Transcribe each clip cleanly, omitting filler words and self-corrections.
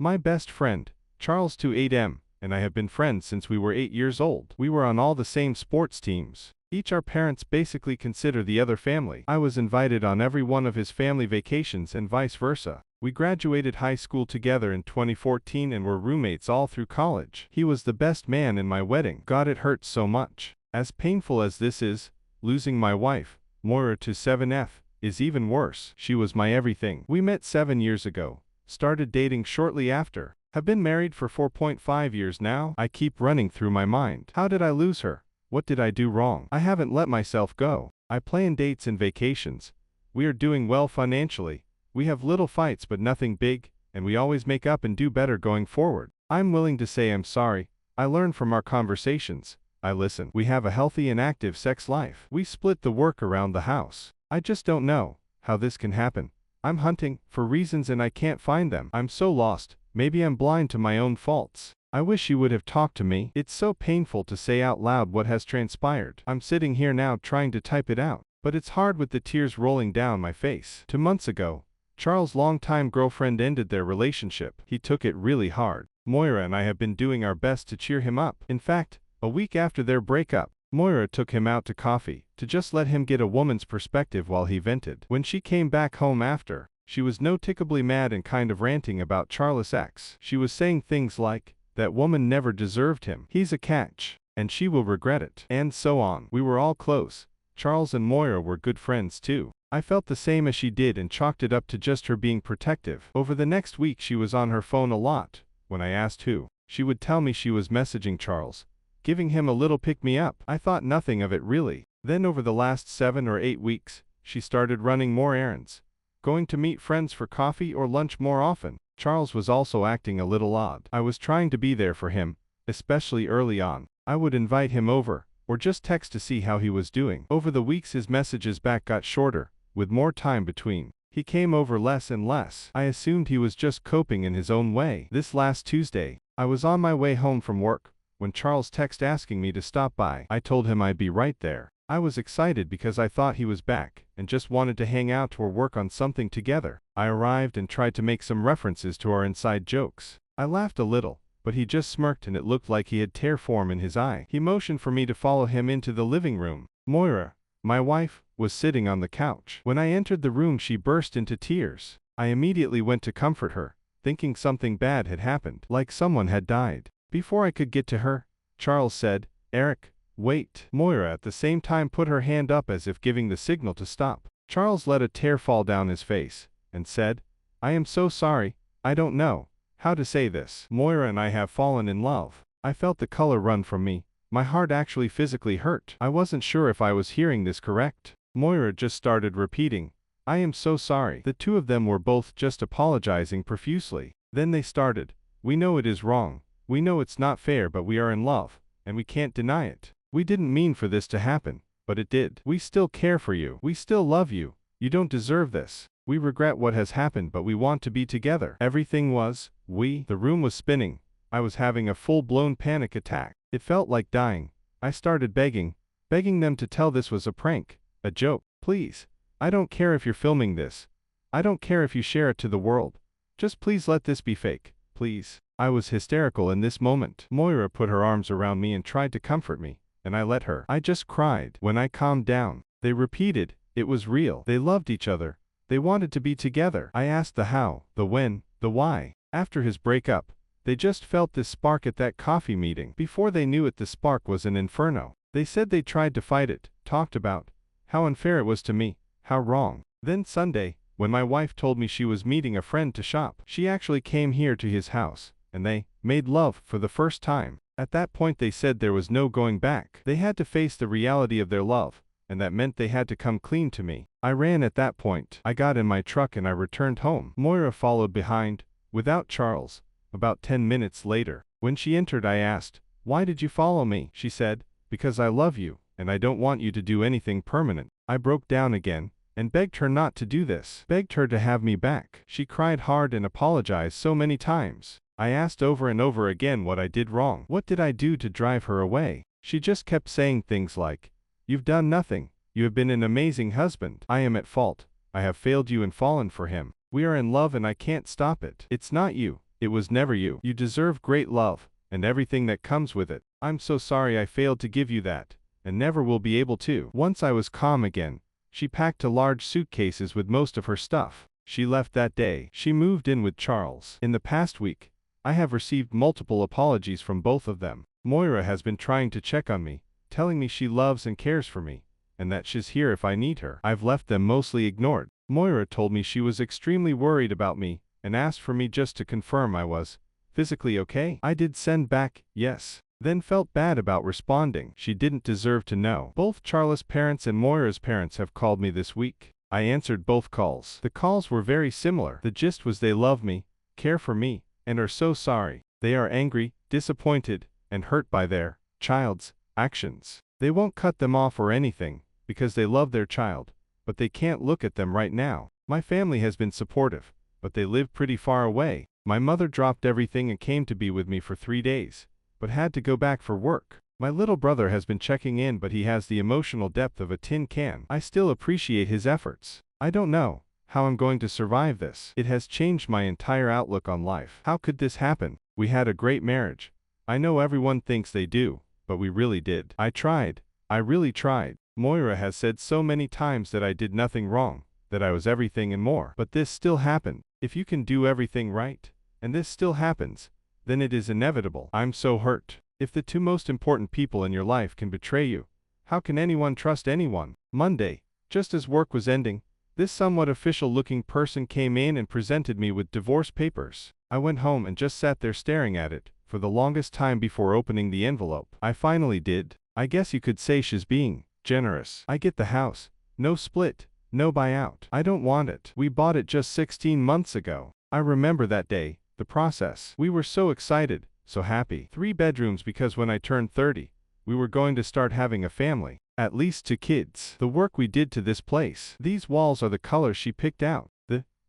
My best friend, Charles 28M, and I have been friends since we were 8 years old. We were on all the same sports teams. Each our parents basically consider the other family. I was invited on every one of his family vacations and vice versa. We graduated high school together in 2014 and were roommates all through college. He was the best man in my wedding. God, it hurts so much. As painful as this is, losing my wife, Moira to 7F, is even worse. She was my everything. We met 7 years ago, started dating shortly after, have been married for 4.5 years now. I keep running through my mind. How did I lose her? What did I do wrong? I haven't let myself go. I plan dates and vacations. We are doing well financially. We have little fights but nothing big, and we always make up and do better going forward. I'm willing to say I'm sorry. I learn from our conversations. I listen. We have a healthy and active sex life. We split the work around the house. I just don't know how this can happen. I'm hunting for reasons and I can't find them. I'm so lost. Maybe I'm blind to my own faults. I wish you would have talked to me. It's so painful to say out loud what has transpired. I'm sitting here now trying to type it out, but it's hard with the tears rolling down my face. 2 months ago, Charles' longtime girlfriend ended their relationship. He took it really hard. Moira and I have been doing our best to cheer him up. In fact, a week after their breakup, Moira took him out to coffee, to just let him get a woman's perspective while he vented. When she came back home after, she was noticeably mad and kind of ranting about Charles' ex. She was saying things like, that woman never deserved him. He's a catch, and she will regret it. And so on. We were all close. Charles and Moira were good friends too. I felt the same as she did and chalked it up to just her being protective. Over the next week she was on her phone a lot. When I asked who, she would tell me she was messaging Charles, giving him a little pick-me-up. I thought nothing of it really. Then over the last 7 or 8 weeks, she started running more errands, going to meet friends for coffee or lunch more often. Charles was also acting a little odd. I was trying to be there for him, especially early on. I would invite him over, or just text to see how he was doing. Over the weeks his messages back got shorter, with more time between. He came over less and less. I assumed he was just coping in his own way. This last Tuesday, I was on my way home from work, when Charles texted asking me to stop by. I told him I'd be right there. I was excited because I thought he was back, and just wanted to hang out or work on something together. I arrived and tried to make some references to our inside jokes. I laughed a little, but he just smirked and it looked like he had tear form in his eye. He motioned for me to follow him into the living room. Moira, my wife, was sitting on the couch. When I entered the room she burst into tears. I immediately went to comfort her, thinking something bad had happened, like someone had died. Before I could get to her, Charles said, "Eric, wait." Moira at the same time put her hand up as if giving the signal to stop. Charles let a tear fall down his face, and said, "I am so sorry, I don't know how to say this. Moira and I have fallen in love." I felt the color run from me. My heart actually physically hurt. I wasn't sure if I was hearing this correct. Moira just started repeating, "I am so sorry." The two of them were both just apologizing profusely. Then they started, "We know it is wrong. We know it's not fair, but we are in love, and we can't deny it. We didn't mean for this to happen, but it did. We still care for you. We still love you. You don't deserve this. We regret what has happened, but we want to be together." Everything was, the room was spinning. I was having a full-blown panic attack. It felt like dying. I started begging them to tell this was a prank, a joke. Please. I don't care if you're filming this. I don't care if you share it to the world. Just please let this be fake, please. I was hysterical in this moment. Moira put her arms around me and tried to comfort me, and I let her. I just cried. When I calmed down, they repeated, it was real. They loved each other. They wanted to be together. I asked the how, the when, the why. After his breakup, they just felt this spark at that coffee meeting. Before they knew it, the spark was an inferno. They said they tried to fight it, talked about how unfair it was to me, how wrong. Then Sunday, when my wife told me she was meeting a friend to shop, she actually came here to his house, and they made love for the first time. At that point they said there was no going back. They had to face the reality of their love, and that meant they had to come clean to me. I ran at that point. I got in my truck and I returned home. Moira followed behind, without Charles, about 10 minutes later. When she entered I asked, "Why did you follow me?" She said, "Because I love you, and I don't want you to do anything permanent." I broke down again, and begged her not to do this. Begged her to have me back. She cried hard and apologized so many times. I asked over and over again what I did wrong. What did I do to drive her away? She just kept saying things like, "You've done nothing. You have been an amazing husband. I am at fault. I have failed you and fallen for him. We are in love and I can't stop it. It's not you. It was never you. You deserve great love, and everything that comes with it. I'm so sorry I failed to give you that, and never will be able to. Once I was calm again, she packed 2 large suitcases with most of her stuff. She left that day. She moved in with Charles. In the past week, I have received multiple apologies from both of them. Moira has been trying to check on me, telling me she loves and cares for me, and that she's here if I need her. I've left them mostly ignored. Moira told me she was extremely worried about me, and asked for me just to confirm I was physically okay. I did send back, yes. Then felt bad about responding. She didn't deserve to know. Both Charles' parents and Moira's parents have called me this week. I answered both calls. The calls were very similar. The gist was they love me, care for me, and are so sorry. They are angry, disappointed, and hurt by their child's actions. They won't cut them off or anything, because they love their child, but they can't look at them right now. My family has been supportive, but they live pretty far away. My mother dropped everything and came to be with me for 3 days, but had to go back for work. My little brother has been checking in, but he has the emotional depth of a tin can. I still appreciate his efforts. I don't know how I'm going to survive this. It has changed my entire outlook on life. How could this happen? We had a great marriage. I know everyone thinks they do, but we really did. I tried. I really tried. Moira has said so many times that I did nothing wrong, that I was everything and more. But this still happened. If you can do everything right, and this still happens, then it is inevitable. I'm so hurt. If the 2 most important people in your life can betray you, how can anyone trust anyone? Monday, just as work was ending, this somewhat official-looking person came in and presented me with divorce papers. I went home and just sat there staring at it for the longest time before opening the envelope. I finally did. I guess you could say she's being generous. I get the house. No split. No buyout. I don't want it. We bought it just 16 months ago. I remember that day, the process. We were so excited, so happy. 3 bedrooms because when I turned 30, we were going to start having a family. At least 2 kids. The work we did to this place. These walls are the colors she picked out.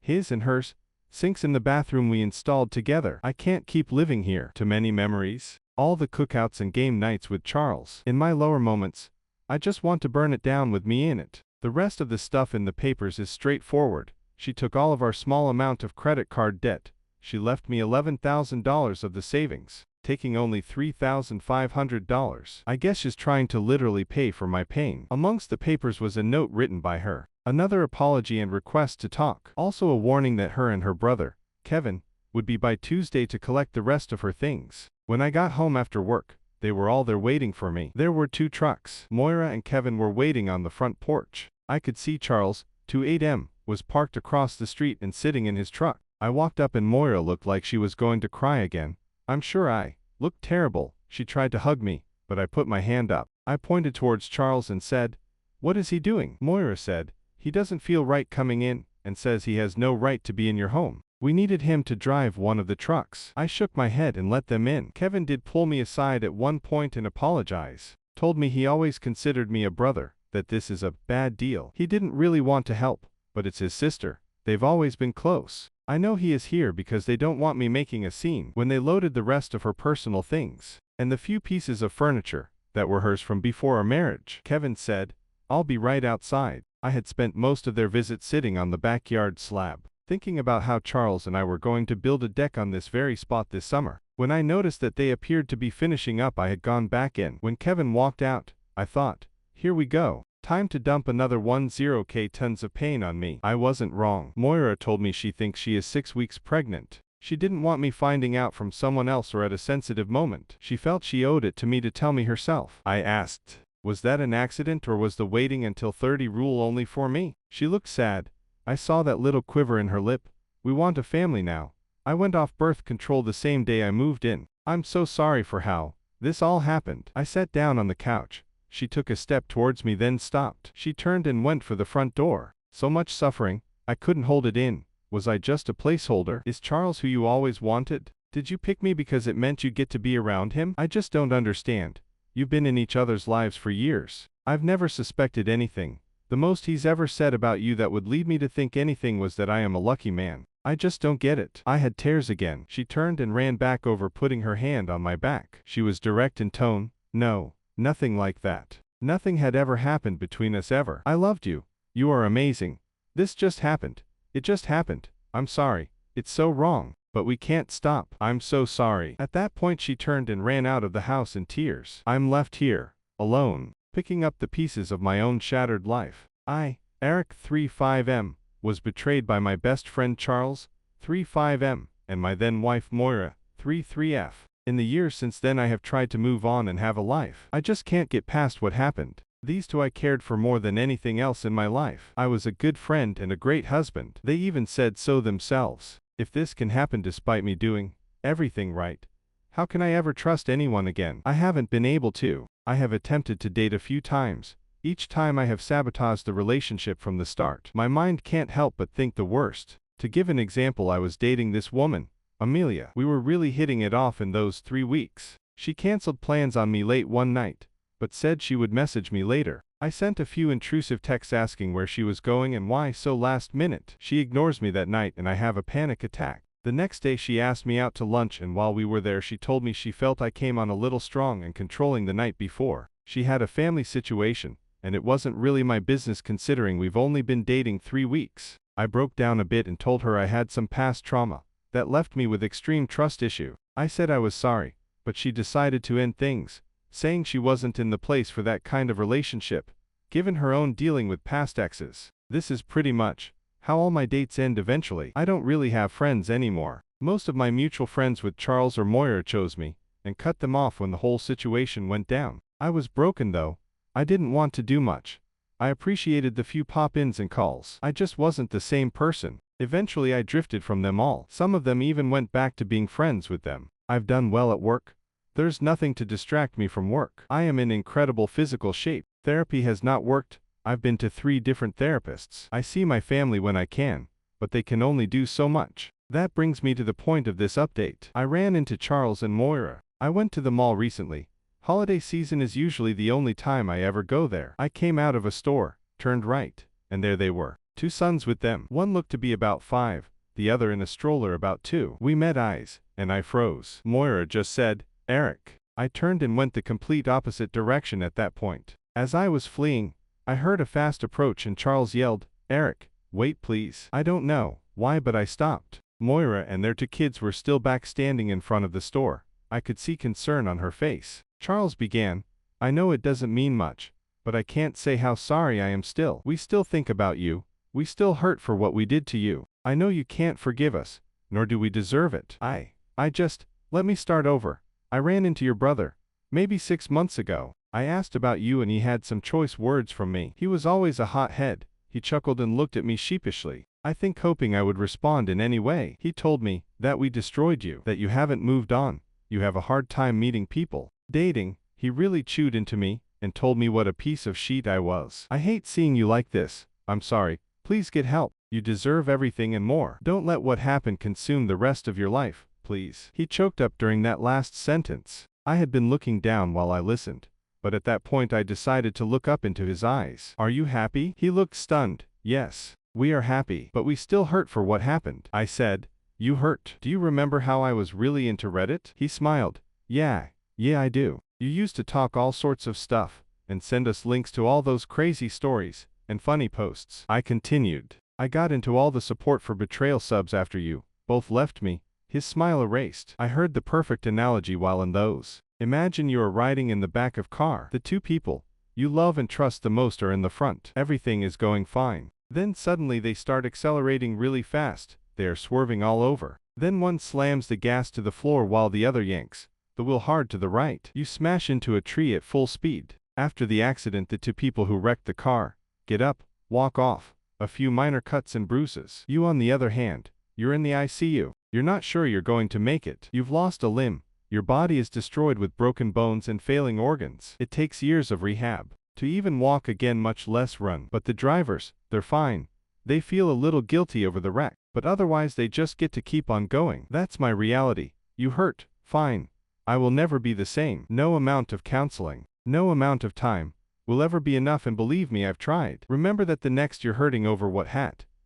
His and hers. Sinks in the bathroom we installed together. I can't keep living here. Too many memories. All the cookouts and game nights with Charles. In my lower moments, I just want to burn it down with me in it. The rest of the stuff in the papers is straightforward. She took all of our small amount of credit card debt. She left me $11,000 of the savings, taking only $3,500. I guess she's trying to literally pay for my pain. Amongst the papers was a note written by her. Another apology and request to talk. Also a warning that her and her brother, Kevin, would be by Tuesday to collect the rest of her things. When I got home after work, they were all there waiting for me. There were 2 trucks. Moira and Kevin were waiting on the front porch. I could see Charles, 28M, was parked across the street and sitting in his truck. I walked up and Moira looked like she was going to cry again. I'm sure I looked terrible. She tried to hug me, but I put my hand up. I pointed towards Charles and said, "What is he doing?" Moira said, "He doesn't feel right coming in, and says he has no right to be in your home. We needed him to drive one of the trucks." I shook my head and let them in. Kevin did pull me aside at one point and apologize. Told me he always considered me a brother, that this is a bad deal. He didn't really want to help, but it's his sister. They've always been close. I know he is here because they don't want me making a scene. When they loaded the rest of her personal things, and the few pieces of furniture that were hers from before our marriage, Kevin said, "I'll be right outside." I had spent most of their visit sitting on the backyard slab, thinking about how Charles and I were going to build a deck on this very spot this summer. When I noticed that they appeared to be finishing up, I had gone back in. When Kevin walked out, I thought, here we go. Time to dump another 10k tons of pain on me. I wasn't wrong. Moira told me she thinks she is 6 weeks pregnant. She didn't want me finding out from someone else or at a sensitive moment. She felt she owed it to me to tell me herself. I asked, was that an accident or was the waiting until 30 rule only for me? She looked sad. I saw that little quiver in her lip. We want a family now. I went off birth control the same day I moved in. I'm so sorry for how this all happened. I sat down on the couch. She took a step towards me then stopped. She turned and went for the front door. So much suffering, I couldn't hold it in. Was I just a placeholder? Is Charles who you always wanted? Did you pick me because it meant you get to be around him? I just don't understand. You've been in each other's lives for years. I've never suspected anything. The most he's ever said about you that would lead me to think anything was that I am a lucky man. I just don't get it. I had tears again. She turned and ran back over, putting her hand on my back. She was direct in tone. No. Nothing like that. Nothing had ever happened between us ever. I loved you. You are amazing. This just happened. It just happened. I'm sorry. It's so wrong. But we can't stop. I'm so sorry. At that point she turned and ran out of the house in tears. I'm left here, alone, picking up the pieces of my own shattered life. I, Eric 35M, was betrayed by my best friend Charles, 35M, and my then wife Moira, 33F. In the years since then I have tried to move on and have a life. I just can't get past what happened. These two I cared for more than anything else in my life. I was a good friend and a great husband. They even said so themselves. If this can happen despite me doing everything right, how can I ever trust anyone again? I haven't been able to. I have attempted to date a few times. Each time I have sabotaged the relationship from the start. My mind can't help but think the worst. To give an example, I was dating this woman, Amelia. We were really hitting it off in those 3 weeks. She canceled plans on me late one night, but said she would message me later. I sent a few intrusive texts asking where she was going and why so last minute. She ignores me that night and I have a panic attack. The next day she asked me out to lunch, and while we were there she told me she felt I came on a little strong and controlling the night before. She had a family situation, and it wasn't really my business considering we've only been dating 3 weeks. I broke down a bit and told her I had some past trauma that left me with extreme trust issue. I said I was sorry, but she decided to end things, saying she wasn't in the place for that kind of relationship, given her own dealing with past exes. This is pretty much how all my dates end eventually. I don't really have friends anymore. Most of my mutual friends with Charles or Moira chose me, and cut them off when the whole situation went down. I was broken though. I didn't want to do much. I appreciated the few pop-ins and calls. I just wasn't the same person. Eventually I drifted from them all. Some of them even went back to being friends with them. I've done well at work. There's nothing to distract me from work. I am in incredible physical shape. Therapy has not worked. I've been to 3 different therapists. I see my family when I can, but they can only do so much. That brings me to the point of this update. I ran into Charles and Moira. I went to the mall recently. Holiday season is usually the only time I ever go there. I came out of a store, turned right, and there they were. 2 sons with them. One looked to be about 5, the other in a stroller about 2. We met eyes, and I froze. Moira just said, "Eric." I turned and went the complete opposite direction at that point. As I was fleeing, I heard a fast approach and Charles yelled, "Eric, wait please." I don't know why, but I stopped. Moira and their 2 kids were still back standing in front of the store. I could see concern on her face. Charles began, "I know it doesn't mean much, but I can't say how sorry I am still. We still think about you. We still hurt for what we did to you. I know you can't forgive us, nor do we deserve it. Let me start over. I ran into your brother, maybe 6 months ago. I asked about you and he had some choice words from me. He was always a hothead." He chuckled and looked at me sheepishly. I think hoping I would respond in any way. "He told me that we destroyed you, that you haven't moved on, you have a hard time meeting people, dating." He really chewed into me and told me what a piece of shit I was. "I hate seeing you like this. I'm sorry. Please get help. You deserve everything and more. Don't let what happened consume the rest of your life, please." He choked up during that last sentence. I had been looking down while I listened, but at that point I decided to look up into his eyes. "Are you happy?" He looked stunned. "Yes, we are happy, but we still hurt for what happened." I said, "You hurt? Do you remember how I was really into Reddit?" He smiled. Yeah, I do. You used to talk all sorts of stuff, and send us links to all those crazy stories and funny posts." I continued. "I got into all the support for betrayal subs after you both left me." His smile erased. I heard the perfect analogy while in those. Imagine you are riding in the back of car. The 2 people you love and trust the most are in the front. Everything is going fine. Then suddenly they start accelerating really fast. They are swerving all over. Then one slams the gas to the floor while the other yanks the wheel hard to the right. You smash into a tree at full speed. After the accident, the 2 people who wrecked the car get up, walk off, a few minor cuts and bruises. You on the other hand, you're in the ICU. You're not sure you're going to make it. You've lost a limb. Your body is destroyed with broken bones and failing organs. It takes years of rehab to even walk again, much less run. But the drivers, they're fine. They feel a little guilty over the wreck, but otherwise they just get to keep on going. That's my reality. You hurt, fine. I will never be the same. No amount of counseling, no amount of time will ever be enough, and believe me, I've tried. Remember that the next you're hurting over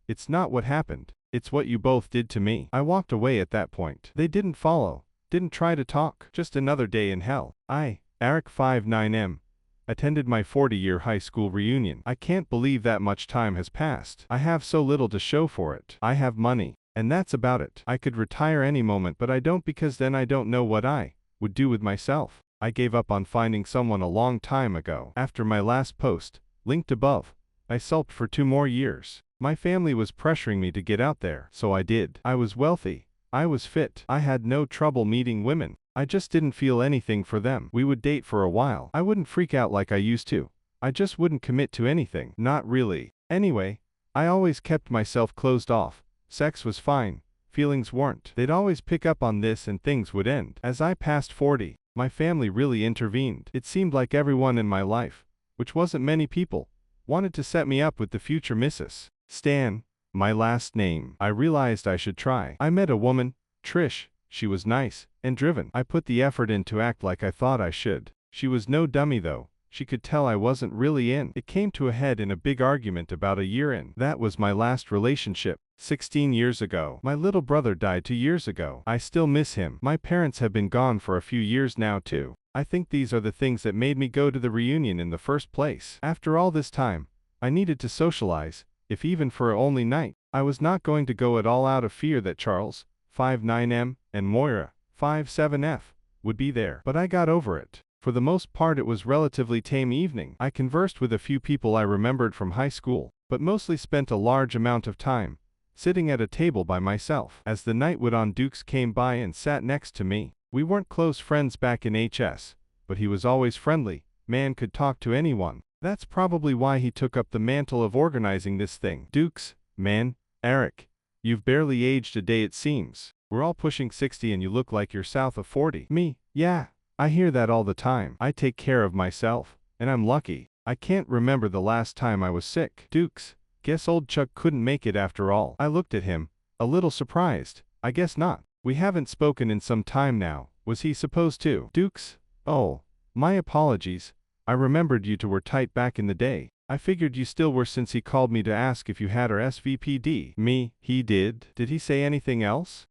it's not what happened. It's what you both did to me." I walked away at that point. They didn't follow, didn't try to talk. Just another day in hell. I, Eric 59M, attended my 40-year high school reunion. I can't believe that much time has passed. I have so little to show for it. I have money, And that's about it. I could retire any moment, but I don't, because then I don't know what I would do with myself. I gave up on finding someone a long time ago. After my last post, linked above, I sulked for 2 more years. My family was pressuring me to get out there, so I did. I was wealthy. I was fit. I had no trouble meeting women. I just didn't feel anything for them. We would date for a while. I wouldn't freak out like I used to. I just wouldn't commit to anything. Not really. Anyway, I always kept myself closed off. Sex was fine. Feelings weren't. They'd always pick up on this and things would end. As I passed 40, my family really intervened. It seemed like everyone in my life, which wasn't many people, wanted to set me up with the future Mrs. Stan, my last name. I realized I should try. I met a woman, Trish. She was nice and driven. I put the effort in to act like I thought I should. She was no dummy though. She could tell I wasn't really in. It came to a head in a big argument about a year in. That was my last relationship. 16 years ago. My little brother died 2 years ago. I still miss him. My parents have been gone for a few years now too. I think these are the things that made me go to the reunion in the first place. After all this time, I needed to socialize, if even for a only night. I was not going to go at all out of fear that Charles, 59M, and Moira, 57F, would be there. But I got over it. For the most part it was relatively tame evening. I conversed with a few people I remembered from high school, but mostly spent a large amount of time sitting at a table by myself. As the night went on, Dukes came by and sat next to me. We weren't close friends back in HS, but he was always friendly. Man could talk to anyone. That's probably why he took up the mantle of organizing this thing. Dukes, man, Eric, you've barely aged a day it seems. We're all pushing 60 and you look like you're south of 40. Me, yeah. I hear that all the time. I take care of myself, and I'm lucky. I can't remember the last time I was sick. Dukes, guess old Chuck couldn't make it after all. I looked at him, a little surprised. I guess not. We haven't spoken in some time now. Was he supposed to? Dukes? Oh, my apologies. I remembered you two were tight back in the day. I figured you still were since he called me to ask if you had our SVPD. Me, he did? Did he say anything else?